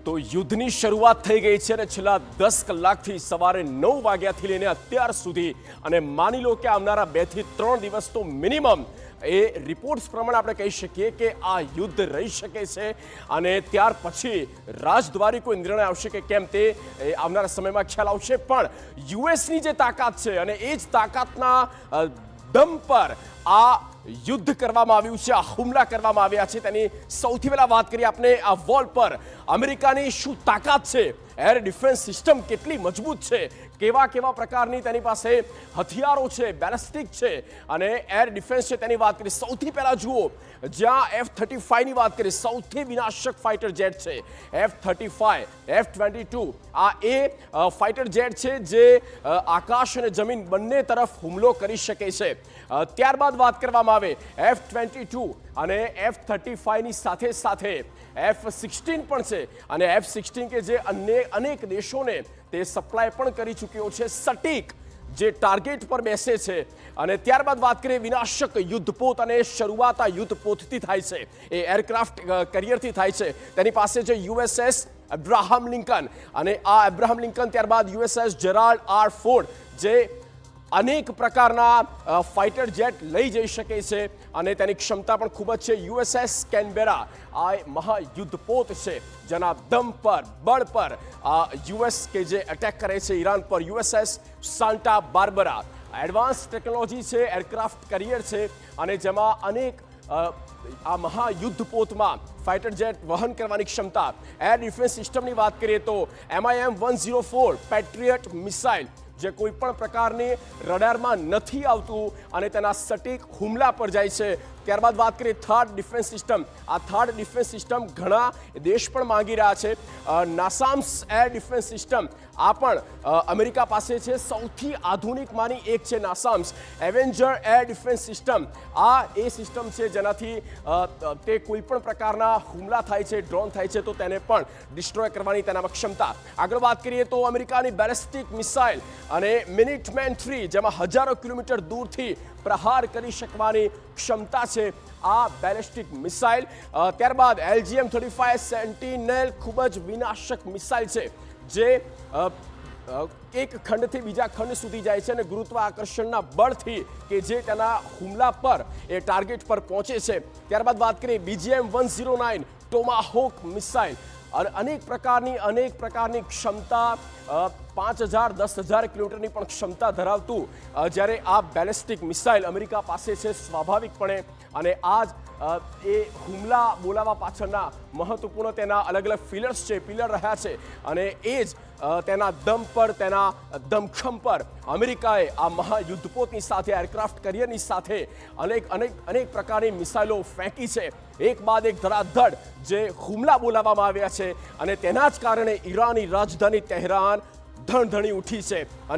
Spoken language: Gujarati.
તો યુદ્ધની શરૂઆત થઈ ગઈ છે અને છેલ્લા 10 કલાકથી સવારે 9 વાગ્યાથી લઈને અત્યાર સુધી અને માની લો કે આવનારા 2 થી 3 દિવસ તો મિનિમમ એ રિપોર્ટ્સ પ્રમાણે આપણે કહી શકીએ કે આ યુદ્ધ રહી શકે છે અને ત્યાર પછી રાજદ્વારી કોઈ નિર્ણય આવશે કે કેમ તે આવનારા સમયમાં ખ્યાલ આવશે પણ યુએસની જે તાકાત છે અને એ જ તાકાતના દમ પર આ યુદ્ધ કરવામાં આવ્યું છે, આ હુમલા કરવામાં આવ્યા છે તેની સૌથી પહેલા વાત કરીએ આપણે આ વોલ પર અમેરિકાની શું તાકાત છે, એર ડિફેન્સ સિસ્ટમ કેટલી મજબૂત છે, કેવા કેવા પ્રકારની તેની પાસે હથિયારો છે, બેલિસ્ટિક છે અને એર ડિફેન્સ છે તેની વાત કરીએ. સૌથી પહેલા જુઓ જ્યાં F-35 ની વાત કરીએ સૌથી વિનાશક ફાઇટર જેટ છે F-35, F-22 આ એ ફાઇટર જેટ છે જે આકાશ અને જમીન બંને તરફ હુમલો કરી શકે છે. ત્યારબાદ વાત કરવામાં આવે F-22 અને F-35 ની સાથે સાથે F-16 પણ છે અને F-16 કે જે અનેક દેશોને તે સપ્લાય પણ કરી ચૂક્યો છે, સટીક જે ટાર્ગેટ પર બેસે છે. અને ત્યારબાદ વાત કરીએ વિનાશક યુદ્ધપોત અને શરૂઆત આ યુદ્ધપોતથી થાય છે, એ એરક્રાફ્ટ કરિયરથી થાય છે. તેની પાસે છે USS એબ્રાહમ લિંકન અને આ એબ્રાહમ લિંકન, ત્યારબાદ USS જેરાલ્ડ આર ફોર્ડ જે અનેક પ્રકારના ફાઇટર જેટ લઈ જઈ શકે છે અને તેની ક્ષમતા પણ ખૂબ જ છે. USS કેનબેરા આ મહાયુદ્ધપોત છે જેના દમ પર બળ પર US કે જે એટેક કરે છે ઈરાન પર. USS Santa Barbara advance technology છે, એરક્રાફ્ટ કરિયર છે અને જેમાં અનેક આ મહાયુદ્ધપોતમાં ફાઇટર જેટ વહન કરવાની ક્ષમતા. એર ડિફેન્સ સિસ્ટમની વાત કરીએ તો MIM-104 પેટ્રિયટ મિસાઇલ જે કોઈ પણ પ્રકારની રડારમાં નથી આવતું અને તેના સટીક હુમલા પર જાય છે. ત્યારબાદ વાત કરીએ થર્ડ ડિફેન્સ સિસ્ટમ. આ થર્ડ ડિફેન્સ સિસ્ટમ ઘણા દેશ પણ માંગી રહ્યા છે. નાસામ્સ એર ડિફેન્સ સિસ્ટમ આ પણ અમેરિકા પાસે છે, સૌથી આધુનિકમાંની એક છે નાસામ્સ એવેન્જર એર ડિફેન્સ સિસ્ટમ. આ એ સિસ્ટમ છે જેનાથી તે કોઈ પણ પ્રકારના હુમલા થાય છે, ડ્રોન થાય છે તો તેને પણ ડિસ્ટ્રોય કરવાની તેનામાં ક્ષમતા. આગળ વાત કરીએ તો અમેરિકાની બેલિસ્ટિક મિસાઇલ અને મિનિટમેન 3 જેમાં હજારો કિલોમીટર દૂરથી પ્રહાર કરી શકવાની ક્ષમતા છે આ બેલિસ્ટિક મિસાઇલ. ત્યારબાદ LGM-35 સેન્ટિનેલ ખૂબ જ વિનાશક મિસાઇલ છે જે એક ખંડથી બીજા ખંડ સુધી જાય છે અને ગુરુત્વાકર્ષણના બળથી કે જે તેના હુમલા પર એ ટાર્ગેટ પર પહોંચે છે. ત્યારબાદ વાત કરીએ BGM-109 ટોમાહોક મિસાઇલ અને અનેક પ્રકારની ક્ષમતા 5000 10,000 કિલોમીટરની પણ ક્ષમતા ધરાવતું જ્યારે આ બેલિસ્ટિક મિસાઇલ અમેરિકા પાસે છે સ્વાભાવિકપણે. અને આ જ એ હુમલા બોલાવવા પાછળના મહત્વપૂર્ણ તેના અલગ અલગ પિલર રહ્યા છે અને એ જ તેના દમ પર, તેના દમખમ પર અમેરિકાએ આ મહાયુદ્ધપોતની સાથે એરક્રાફ્ટ કરિયરની સાથે અનેક પ્રકારની મિસાઇલો ફેંકી છે, એક બાદ એક ધડાધડ જે હુમલા બોલાવવામાં આવ્યા છે અને તેના જ કારણે ઈરાનની રાજધાની તહેરાન ધણધણી ઉઠી છે. અને